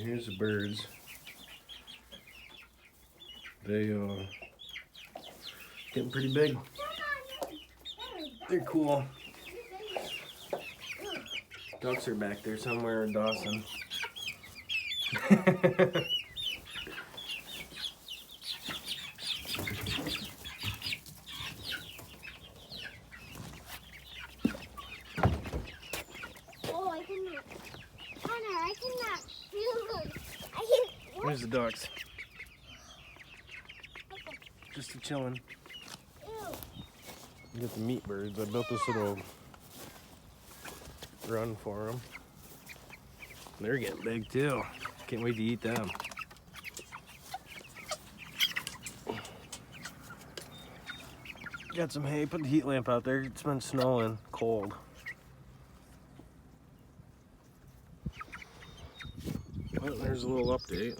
Here's the birds. They getting pretty big. They're cool. Ducks are back there somewhere in Dawson. There's the ducks. Just chilling. You got the meat birds. I built this little run for them. They're getting big too. Can't wait to eat them. Got some hay. Put the heat lamp out there. It's been snowing, cold. Well, there's a little update.